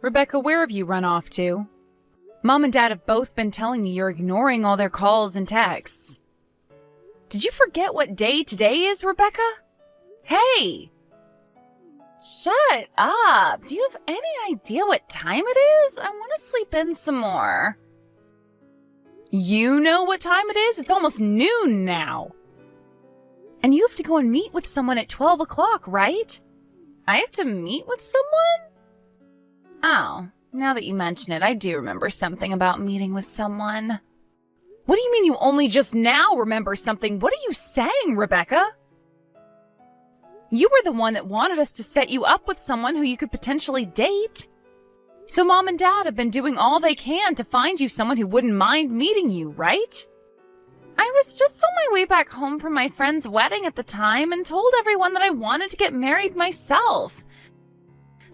Rebecca, where have you run off to? Mom and Dad have both been telling me you're ignoring all their calls and texts. Did you forget what day today is, Rebecca? Hey! Shut up! Do you have any idea what time it is? I want to sleep in some more. You know what time it is? It's almost noon now. And you have to go and meet with someone at 12 o'clock, right? I have to meet with someone? Oh, now that you mention it, I do remember something about meeting with someone. What do you mean you only just now remember something? What are you saying, Rebecca? You were the one that wanted us to set you up with someone who you could potentially date. So Mom and Dad have been doing all they can to find you someone who wouldn't mind meeting you, right? I was just on my way back home from my friend's wedding at the time and told everyone that I wanted to get married myself.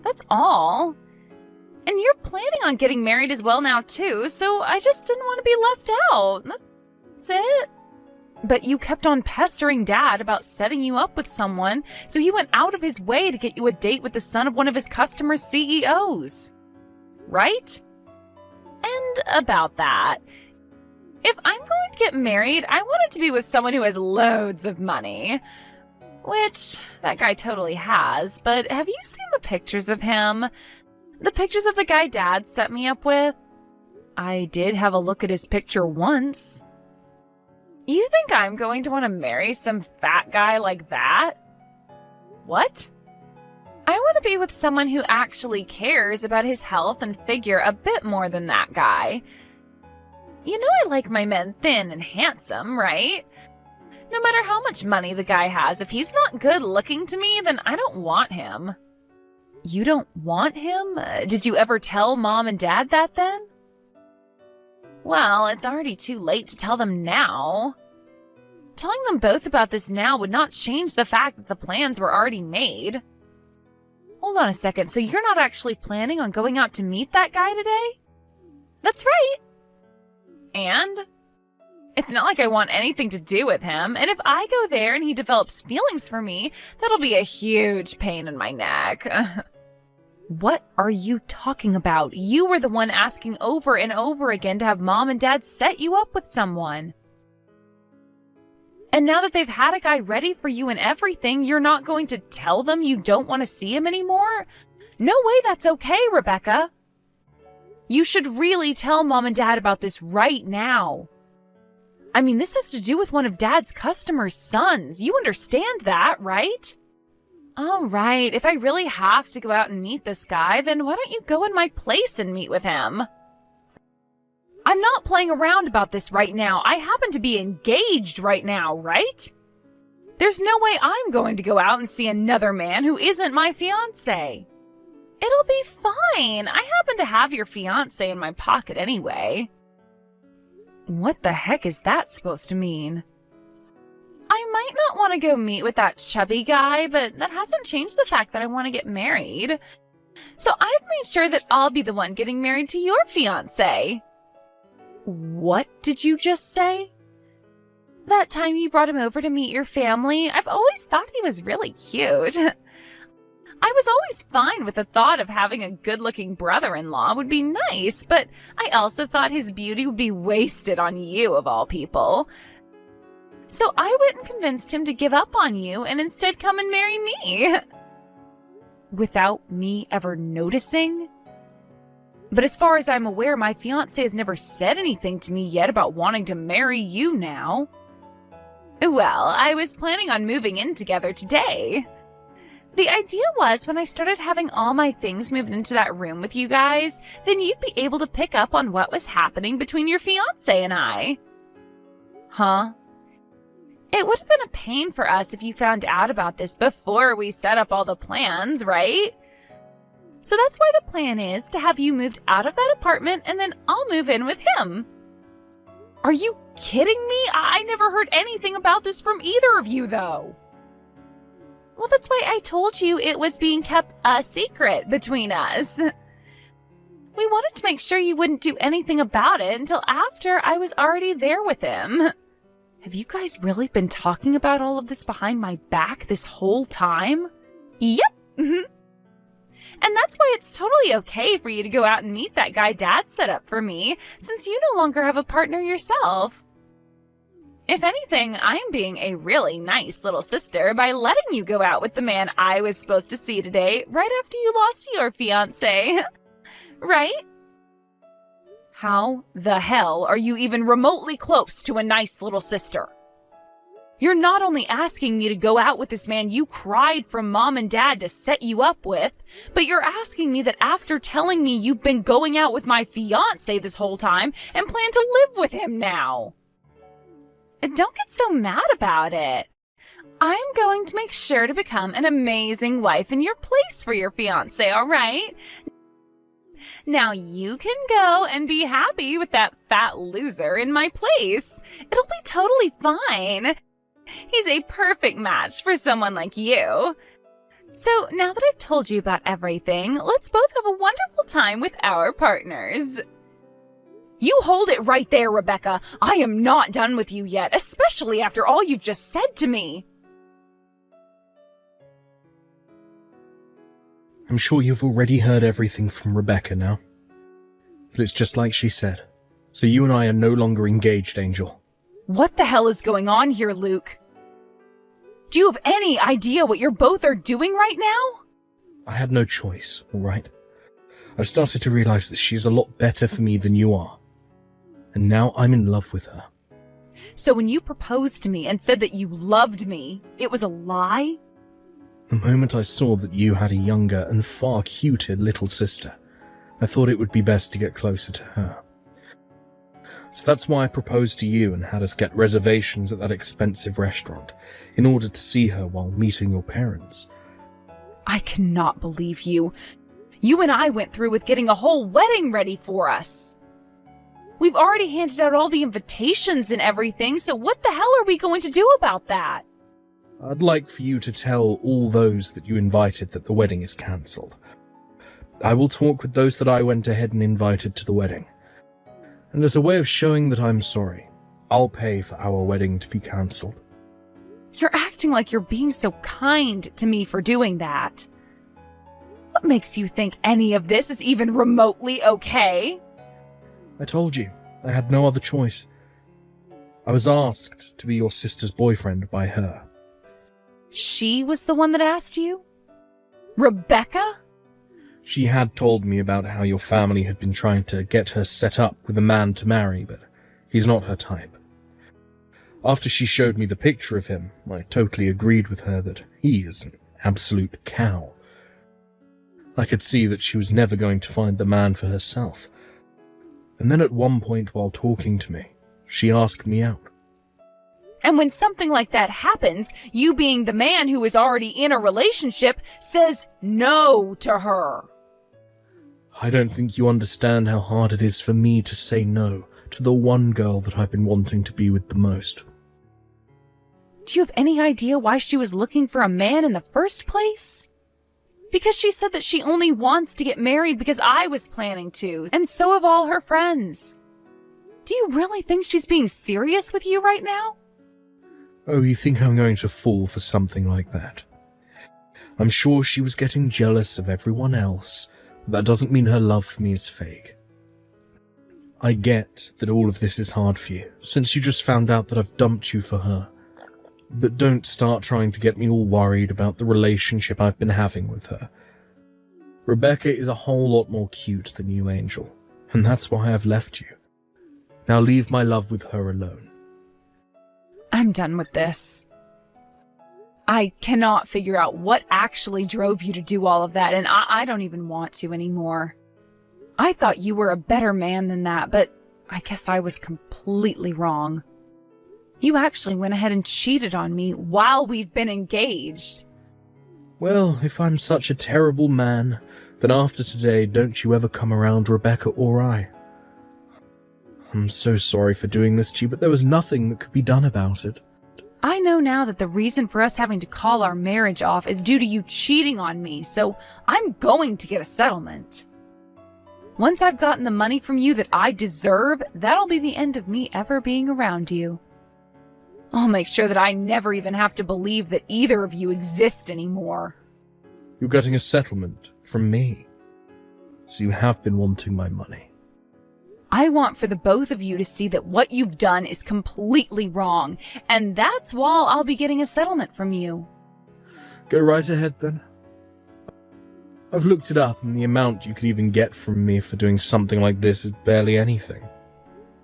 That's all. And you're planning on getting married as well now too, so I just didn't want to be left out. That's it. But you kept on pestering Dad about setting you up with someone, so he went out of his way to get you a date with the son of one of his customers' CEOs. Right? And about that, if I'm going to get married, I want it to be with someone who has loads of money. Which, that guy totally has, but have you seen the pictures of him? The pictures of the guy Dad set me up with? I did have a look at his picture once. You think I'm going to want to marry some fat guy like that? What? I want to be with someone who actually cares about his health and figure a bit more than that guy. You know I like my men thin and handsome, right? No matter how much money the guy has, if he's not good looking to me, then I don't want him. You don't want him? Did you ever tell Mom and Dad that then? Well, it's already too late to tell them now. Telling them both about this now would not change the fact that the plans were already made. Hold on a second, so you're not actually planning on going out to meet that guy today? That's right. And? It's not like I want anything to do with him, and if I go there and he develops feelings for me, that'll be a huge pain in my neck. What are you talking about? You were the one asking over and over again to have Mom and Dad set you up with someone. And now that they've had a guy ready for you and everything, you're not going to tell them you don't want to see him anymore? No way that's okay, Rebecca. You should really tell Mom and Dad about this right now. I mean, this has to do with one of Dad's customers' sons. You understand that, right? All right, if I really have to go out and meet this guy, then why don't you go in my place and meet with him? I'm not playing around about this right now. I happen to be engaged right now, right? There's no way I'm going to go out and see another man who isn't my fiancé. It'll be fine. I happen to have your fiancé in my pocket anyway. What the heck is that supposed to mean? I might not want to go meet with that chubby guy, but that hasn't changed the fact that I want to get married. So I've made sure that I'll be the one getting married to your fiancé. What did you just say? That time you brought him over to meet your family, I've always thought he was really cute. I was always fine with the thought of having a good-looking brother-in-law would be nice, but I also thought his beauty would be wasted on you, of all people. So I went and convinced him to give up on you and instead come and marry me. Without me ever noticing? But as far as I'm aware, my fiancé has never said anything to me yet about wanting to marry you now. Well, I was planning on moving in together today. The idea was when I started having all my things moved into that room with you guys, then you'd be able to pick up on what was happening between your fiancé and I. Huh? It would have been a pain for us if you found out about this before we set up all the plans, right? So that's why the plan is to have you moved out of that apartment and then I'll move in with him. Are you kidding me? I never heard anything about this from either of you, though. Well, that's why I told you it was being kept a secret between us. We wanted to make sure you wouldn't do anything about it until after I was already there with him. Have you guys really been talking about all of this behind my back this whole time? Yep. And that's why it's totally okay for you to go out and meet that guy Dad set up for me, since you no longer have a partner yourself. If anything, I'm being a really nice little sister by letting you go out with the man I was supposed to see today right after you lost your fiancé. Right? How the hell are you even remotely close to a nice little sister? You're not only asking me to go out with this man you cried from Mom and Dad to set you up with, but you're asking me that after telling me you've been going out with my fiancé this whole time and plan to live with him now. Don't get so mad about it. I'm going to make sure to become an amazing wife in your place for your fiancé, all right? Now you can go and be happy with that fat loser in my place. It'll be totally fine. He's a perfect match for someone like you. So now that I've told you about everything, let's both have a wonderful time with our partners. You hold it right there, Rebecca. I am not done with you yet, especially after all you've just said to me. I'm sure you've already heard everything from Rebecca now. But it's just like she said. So you and I are no longer engaged, Angel. What the hell is going on here, Luke? Do you have any idea what you both are doing right now? I had no choice, all right? I've started to realize that she's a lot better for me than you are. And now I'm in love with her. So when you proposed to me and said that you loved me, it was a lie? The moment I saw that you had a younger and far cuter little sister, I thought it would be best to get closer to her. So that's why I proposed to you and had us get reservations at that expensive restaurant, in order to see her while meeting your parents. I cannot believe you. You and I went through with getting a whole wedding ready for us. We've already handed out all the invitations and everything, so what the hell are we going to do about that? I'd like for you to tell all those that you invited that the wedding is cancelled. I will talk with those that I went ahead and invited to the wedding. And as a way of showing that I'm sorry, I'll pay for our wedding to be cancelled. You're acting like you're being so kind to me for doing that. What makes you think any of this is even remotely okay? I told you, I had no other choice. I was asked to be your sister's boyfriend by her. She was the one that asked you? Rebecca? She had told me about how your family had been trying to get her set up with a man to marry, but he's not her type. After she showed me the picture of him, I totally agreed with her that he is an absolute cow. I could see that she was never going to find the man for herself. And then at one point while talking to me, she asked me out. And when something like that happens, you being the man who is already in a relationship says no to her. I don't think you understand how hard it is for me to say no to the one girl that I've been wanting to be with the most. Do you have any idea why she was looking for a man in the first place? Because she said that she only wants to get married because I was planning to, and so have all her friends. Do you really think she's being serious with you right now? Oh, you think I'm going to fall for something like that? I'm sure she was getting jealous of everyone else, but that doesn't mean her love for me is fake. I get that all of this is hard for you, since you just found out that I've dumped you for her. But don't start trying to get me all worried about the relationship I've been having with her. Rebecca is a whole lot more cute than you, Angel, and that's why I've left you. Now leave my love with her alone. I'm done with this. I cannot figure out what actually drove you to do all of that, and I don't even want to anymore. I thought you were a better man than that, but I guess I was completely wrong. You actually went ahead and cheated on me while we've been engaged. Well, if I'm such a terrible man, then after today, don't you ever come around Rebecca or I. I'm so sorry for doing this to you, but there was nothing that could be done about it. I know now that the reason for us having to call our marriage off is due to you cheating on me, so I'm going to get a settlement. Once I've gotten the money from you that I deserve, that'll be the end of me ever being around you. I'll make sure that I never even have to believe that either of you exist anymore. You're getting a settlement from me. So you have been wanting my money. I want for the both of you to see that what you've done is completely wrong, and that's why I'll be getting a settlement from you. Go right ahead then. I've looked it up, and the amount you could even get from me for doing something like this is barely anything.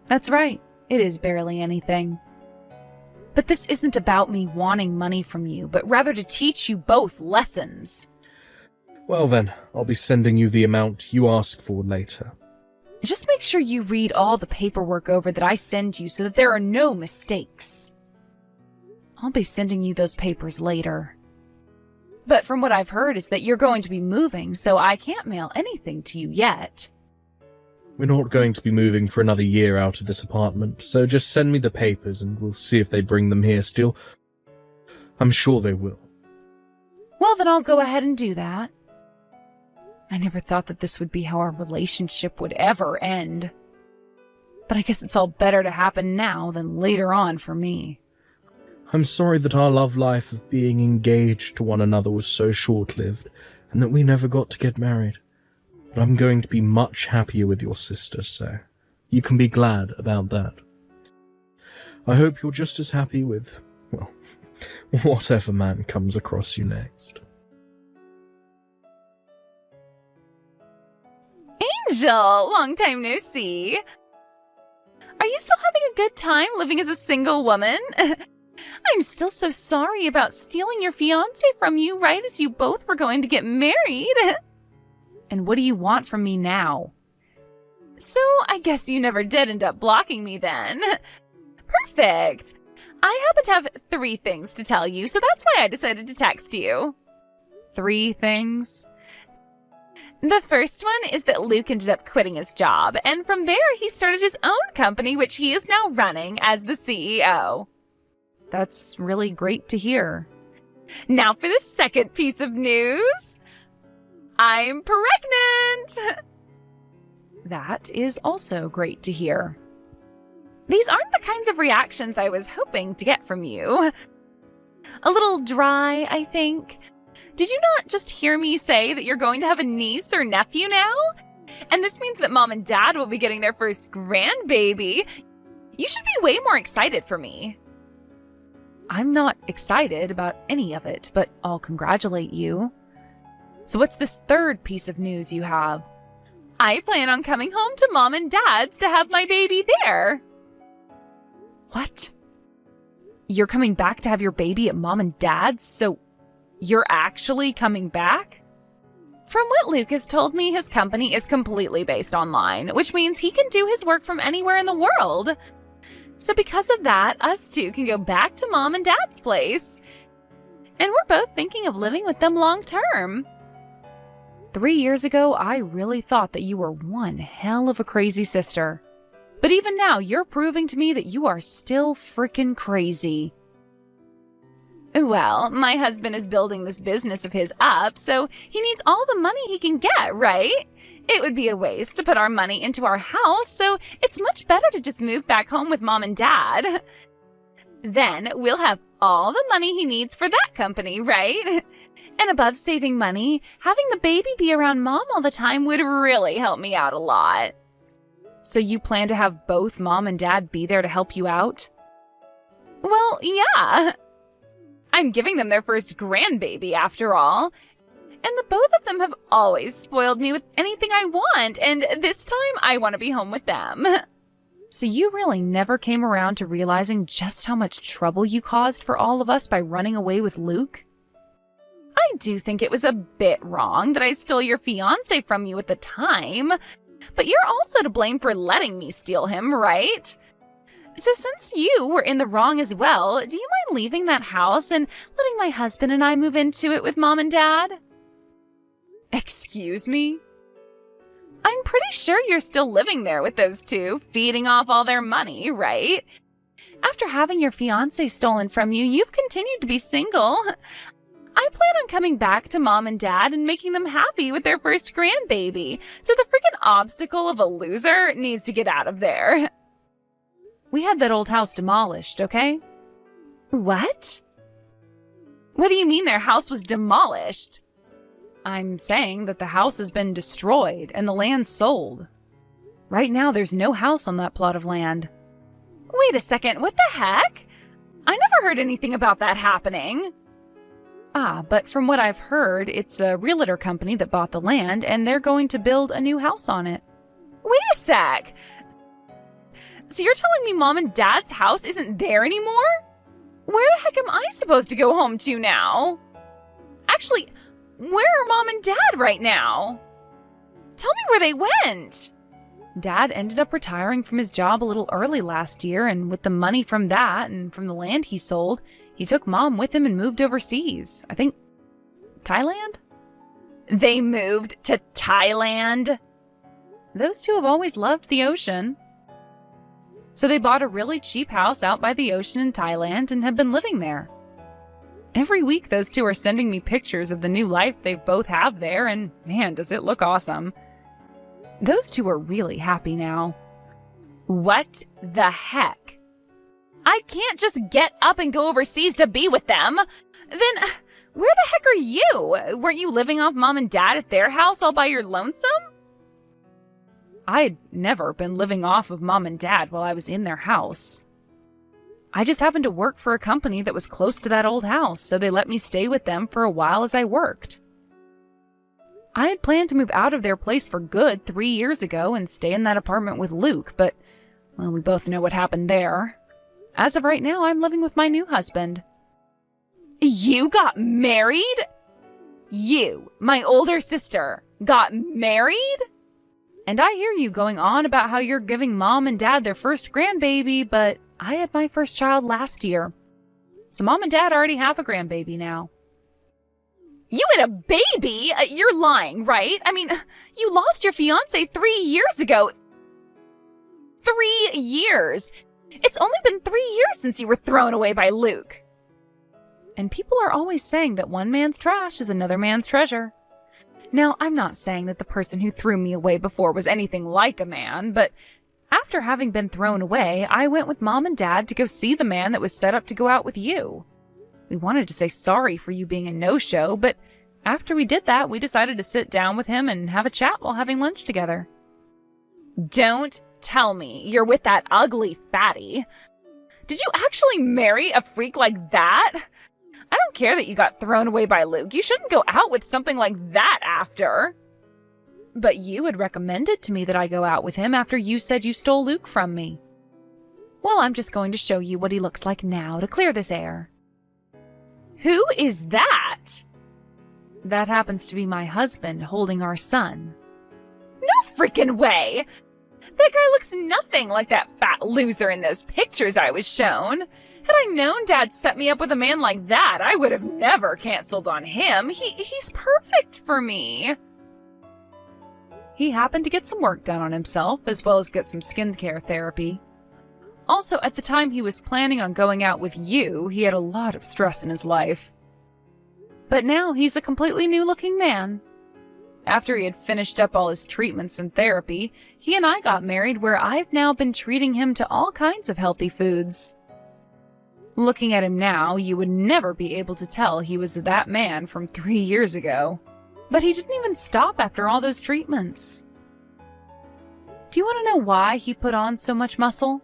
That's right. It is barely anything. But this isn't about me wanting money from you, but rather to teach you both lessons. Well then, I'll be sending you the amount you ask for later. Just make sure you read all the paperwork over that I send you so that there are no mistakes. I'll be sending you those papers later. But from what I've heard is that you're going to be moving, so I can't mail anything to you yet. We're not going to be moving for another year out of this apartment, so just send me the papers and we'll see if they bring them here still. I'm sure they will. Well, then I'll go ahead and do that. I never thought that this would be how our relationship would ever end. But I guess it's all better to happen now than later on for me. I'm sorry that our love life of being engaged to one another was so short-lived, and that we never got to get married. But I'm going to be much happier with your sister, so you can be glad about that. I hope you're just as happy with, well, whatever man comes across you next. Angel, long time no see. Are you still having a good time living as a single woman? I'm still so sorry about stealing your fiancé from you right as you both were going to get married. And what do you want from me now? So I guess you never did end up blocking me then. Perfect. I happen to have 3 things to tell you, so that's why I decided to text you. 3 things? The first one is that Luke ended up quitting his job, and from there he started his own company, which he is now running as the CEO. That's really great to hear. Now for the second piece of news. I'm pregnant! That is also great to hear. These aren't the kinds of reactions I was hoping to get from you. A little dry, I think. Did you not just hear me say that you're going to have a niece or nephew now? And this means that Mom and Dad will be getting their first grandbaby. You should be way more excited for me. I'm not excited about any of it, but I'll congratulate you. So what's this third piece of news you have? I plan on coming home to Mom and Dad's to have my baby there. What? You're coming back to have your baby at Mom and Dad's? So you're actually coming back? From what Luke has told me, his company is completely based online, which means he can do his work from anywhere in the world. So because of that, us two can go back to Mom and Dad's place. And we're both thinking of living with them long term. 3 years ago, I really thought that you were one hell of a crazy sister. But even now, you're proving to me that you are still frickin' crazy. Well, my husband is building this business of his up, so he needs all the money he can get, right? It would be a waste to put our money into our house, so it's much better to just move back home with Mom and Dad. Then we'll have all the money he needs for that company, right? And above saving money, having the baby be around Mom all the time would really help me out a lot. So you plan to have both Mom and Dad be there to help you out? Well, yeah. I'm giving them their first grandbaby after all. And the both of them have always spoiled me with anything I want, and this time I want to be home with them. So you really never came around to realizing just how much trouble you caused for all of us by running away with Luke? I do think it was a bit wrong that I stole your fiancé from you at the time, but you're also to blame for letting me steal him, right? So since you were in the wrong as well, do you mind leaving that house and letting my husband and I move into it with Mom and Dad? Excuse me? I'm pretty sure you're still living there with those two, feeding off all their money, right? After having your fiancé stolen from you, you've continued to be single. I plan on coming back to Mom and Dad and making them happy with their first grandbaby, so the freaking obstacle of a loser needs to get out of there. We had that old house demolished, okay? What? What do you mean their house was demolished? I'm saying that the house has been destroyed and the land sold. Right now, there's no house on that plot of land. Wait a second, what the heck? I never heard anything about that happening. But from what I've heard, it's a realtor company that bought the land, and they're going to build a new house on it. Wait a sec. So you're telling me Mom and Dad's house isn't there anymore? Where the heck am I supposed to go home to now? Actually, where are Mom and Dad right now? Tell me where they went. Dad ended up retiring from his job a little early last year, and with the money from that and from the land he sold, he took Mom with him and moved overseas. I think Thailand? They moved to Thailand? Those two have always loved the ocean. So they bought a really cheap house out by the ocean in Thailand and have been living there. Every week those two are sending me pictures of the new life they both have there, and man, does it look awesome. Those two are really happy now. What the heck? I can't just get up and go overseas to be with them. Then, where the heck are you? Weren't you living off Mom and Dad at their house all by your lonesome? I had never been living off of Mom and Dad while I was in their house. I just happened to work for a company that was close to that old house, so they let me stay with them for a while as I worked. I had planned to move out of their place for good 3 years ago and stay in that apartment with Luke, but, well, we both know what happened there. As of right now, I'm living with my new husband. You got married? You, my older sister, got married? And I hear you going on about how you're giving Mom and Dad their first grandbaby, but I had my first child last year. So Mom and Dad already have a grandbaby now. You had a baby? You're lying, right? I mean, you lost your fiancé 3 years ago. 3 years! It's only been 3 years since you were thrown away by Luke. And people are always saying that one man's trash is another man's treasure. Now, I'm not saying that the person who threw me away before was anything like a man, but after having been thrown away, I went with Mom and Dad to go see the man that was set up to go out with you. We wanted to say sorry for you being a no-show, but after we did that, we decided to sit down with him and have a chat while having lunch together. Don't tell me you're with that ugly fatty. Did you actually marry a freak like that? I don't care that you got thrown away by Luke. You shouldn't go out with something like that after. But you had recommended to me that I go out with him after you said you stole Luke from me. Well, I'm just going to show you what he looks like now to clear this air. Who is that? That happens to be my husband holding our son. No freaking way! That guy looks nothing like that fat loser in those pictures I was shown. Had I known Dad set me up with a man like that, I would have never canceled on him. He's perfect for me. He happened to get some work done on himself, as well as get some skincare therapy. Also, at the time he was planning on going out with you, he had a lot of stress in his life. But now he's a completely new-looking man. After he had finished up all his treatments and therapy, he and I got married, where I've now been treating him to all kinds of healthy foods. Looking at him now, you would never be able to tell he was that man from 3 years ago. But he didn't even stop after all those treatments. Do you want to know why he put on so much muscle?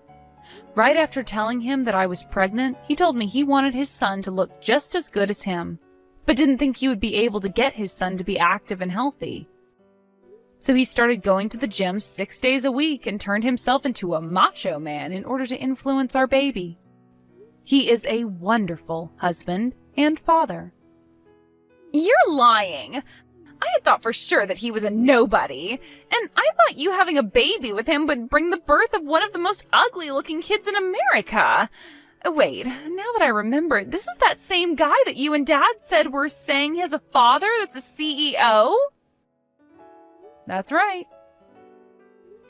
Right after telling him that I was pregnant, he told me he wanted his son to look just as good as him, but didn't think he would be able to get his son to be active and healthy. So he started going to the gym 6 days a week and turned himself into a macho man in order to influence our baby. He is a wonderful husband and father. You're lying! I had thought for sure that he was a nobody, and I thought you having a baby with him would bring the birth of one of the most ugly-looking kids in America. Wait, now that I remember, this is that same guy that you and Dad said were saying he has a father that's a CEO? That's right.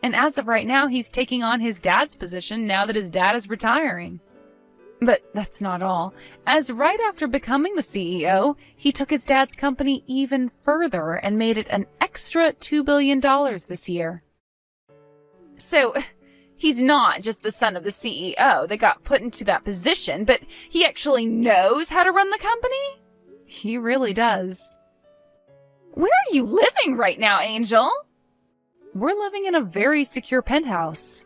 And as of right now, he's taking on his dad's position now that his dad is retiring. But that's not all, as right after becoming the CEO, he took his dad's company even further and made it an extra $2 billion this year. So, he's not just the son of the CEO that got put into that position, but he actually knows how to run the company? He really does. Where are you living right now, Angel? We're living in a very secure penthouse.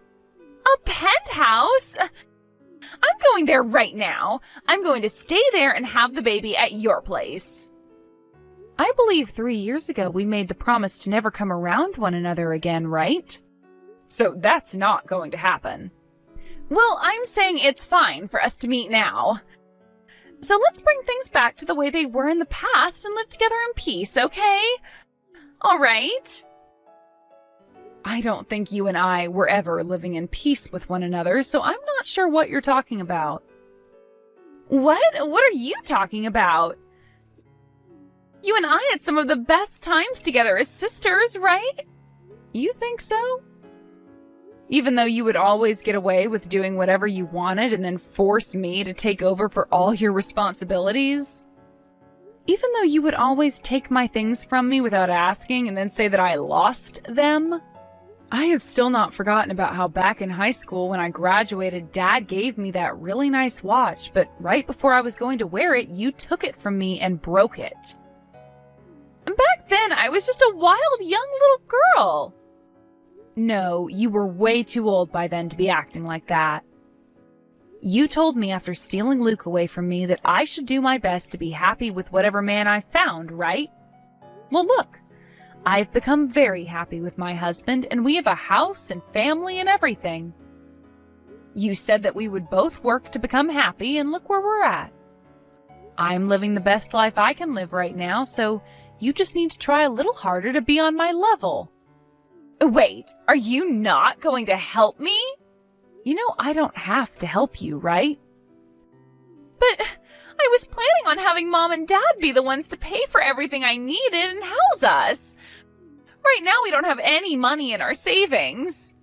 A penthouse? I'm going there right now. I'm going to stay there and have the baby at your place. I believe 3 years ago we made the promise to never come around one another again, right? So that's not going to happen. Well, I'm saying it's fine for us to meet now. So let's bring things back to the way they were in the past and live together in peace, okay? All right. I don't think you and I were ever living in peace with one another, so I'm not sure what you're talking about. What? What are you talking about? You and I had some of the best times together as sisters, right? You think so? Even though you would always get away with doing whatever you wanted and then force me to take over for all your responsibilities? Even though you would always take my things from me without asking and then say that I lost them? I have still not forgotten about how back in high school when I graduated, Dad gave me that really nice watch, but right before I was going to wear it, you took it from me and broke it. And back then, I was just a wild young little girl. No, you were way too old by then to be acting like that. You told me after stealing Luke away from me that I should do my best to be happy with whatever man I found, right? Well, look, I've become very happy with my husband, and we have a house and family and everything. You said that we would both work to become happy, and look where we're at. I'm living the best life I can live right now, so you just need to try a little harder to be on my level. Wait, are you not going to help me? You know, I don't have to help you, right? But I was planning on having Mom and Dad be the ones to pay for everything I needed and house us. Right now we don't have any money in our savings.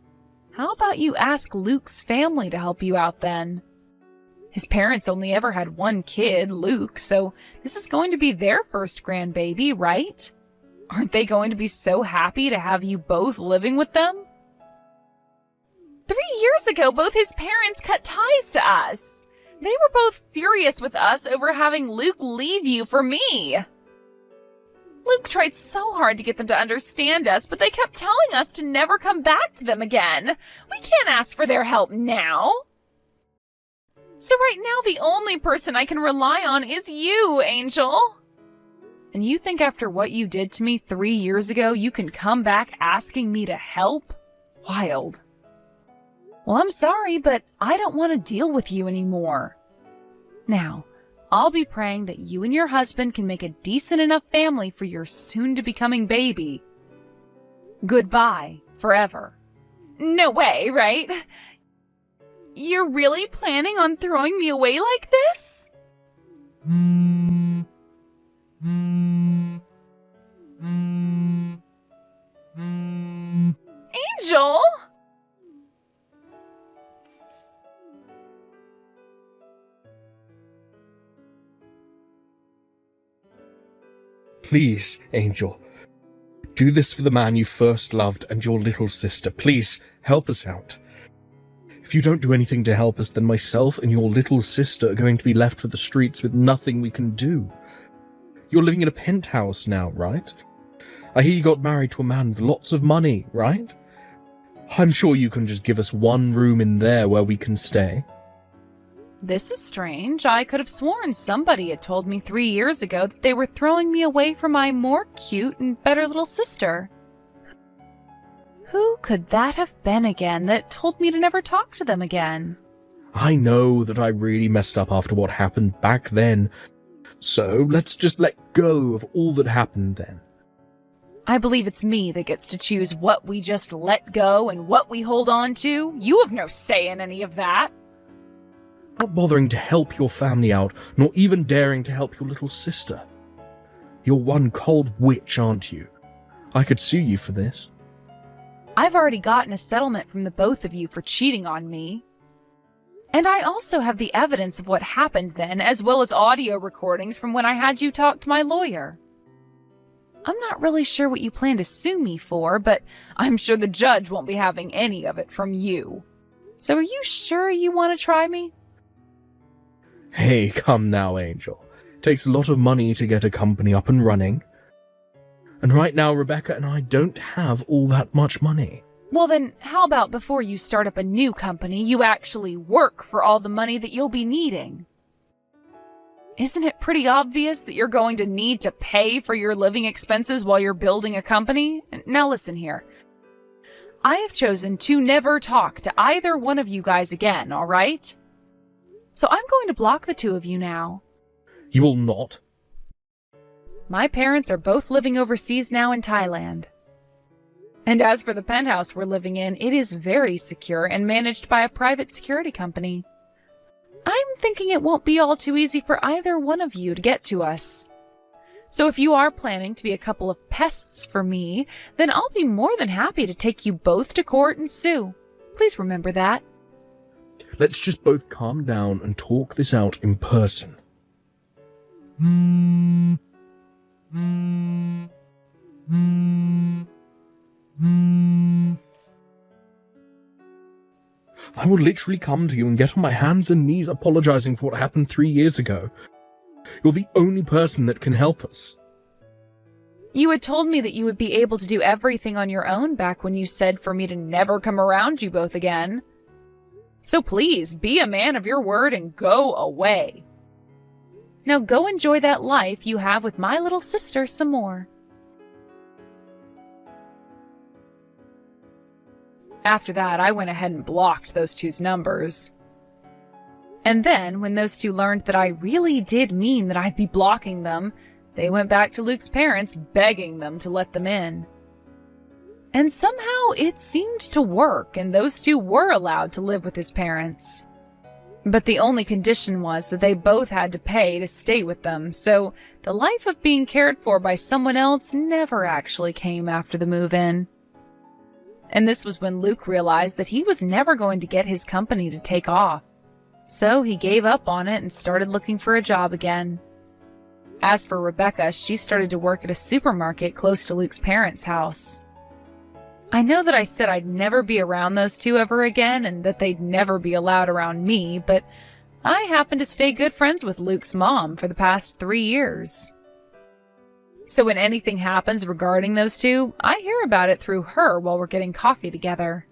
How about you ask Luke's family to help you out then? His parents only ever had one kid, Luke, so this is going to be their first grandbaby, right? Aren't they going to be so happy to have you both living with them? 3 years ago, both his parents cut ties to us. They were both furious with us over having Luke leave you for me. Luke tried so hard to get them to understand us, but they kept telling us to never come back to them again. We can't ask for their help now. So right now, the only person I can rely on is you, Angel. And you think after what you did to me 3 years ago, you can come back asking me to help? Wild. Well, I'm sorry, but I don't want to deal with you anymore. Now, I'll be praying that you and your husband can make a decent enough family for your soon-to-becoming baby. Goodbye, forever. No way, right? You're really planning on throwing me away like this? Angel? Please, Angel. Do this for the man you first loved and your little sister. Please, help us out. If you don't do anything to help us, then myself and your little sister are going to be left for the streets with nothing we can do. You're living in a penthouse now, right? I hear you got married to a man with lots of money, right? I'm sure you can just give us one room in there where we can stay. This is strange. I could have sworn somebody had told me 3 years ago that they were throwing me away from my more cute and better little sister. Who could that have been again that told me to never talk to them again? I know that I really messed up after what happened back then, so let's just let go of all that happened then. I believe it's me that gets to choose what we just let go and what we hold on to. You have no say in any of that. Not bothering to help your family out, nor even daring to help your little sister. You're one cold witch, aren't you? I could sue you for this. I've already gotten a settlement from the both of you for cheating on me. And I also have the evidence of what happened then, as well as audio recordings from when I had you talk to my lawyer. I'm not really sure what you plan to sue me for, but I'm sure the judge won't be having any of it from you. So are you sure you want to try me? Hey, come now, Angel. Takes a lot of money to get a company up and running. And right now, Rebecca and I don't have all that much money. Well then, how about before you start up a new company, you actually work for all the money that you'll be needing? Isn't it pretty obvious that you're going to need to pay for your living expenses while you're building a company? Now listen here. I have chosen to never talk to either one of you guys again, all right? So I'm going to block the two of you now. You will not? My parents are both living overseas now in Thailand. And as for the penthouse we're living in, it is very secure and managed by a private security company. I'm thinking it won't be all too easy for either one of you to get to us. So if you are planning to be a couple of pests for me, then I'll be more than happy to take you both to court and sue. Please remember that. Let's just both calm down and talk this out in person. I will literally come to you and get on my hands and knees apologizing for what happened 3 years ago. You're the only person that can help us. You had told me that you would be able to do everything on your own back when you said for me to never come around you both again. So please, be a man of your word and go away. Now go enjoy that life you have with my little sister some more. After that, I went ahead and blocked those two's numbers. And then, when those two learned that I really did mean that I'd be blocking them, they went back to Luke's parents, begging them to let them in. And somehow it seemed to work, and those two were allowed to live with his parents. But the only condition was that they both had to pay to stay with them, so the life of being cared for by someone else never actually came after the move-in. And this was when Luke realized that he was never going to get his company to take off. So he gave up on it and started looking for a job again. As for Rebecca, she started to work at a supermarket close to Luke's parents' house. I know that I said I'd never be around those two ever again and that they'd never be allowed around me, but I happened to stay good friends with Luke's mom for the past 3 years. So when anything happens regarding those two, I hear about it through her while we're getting coffee together.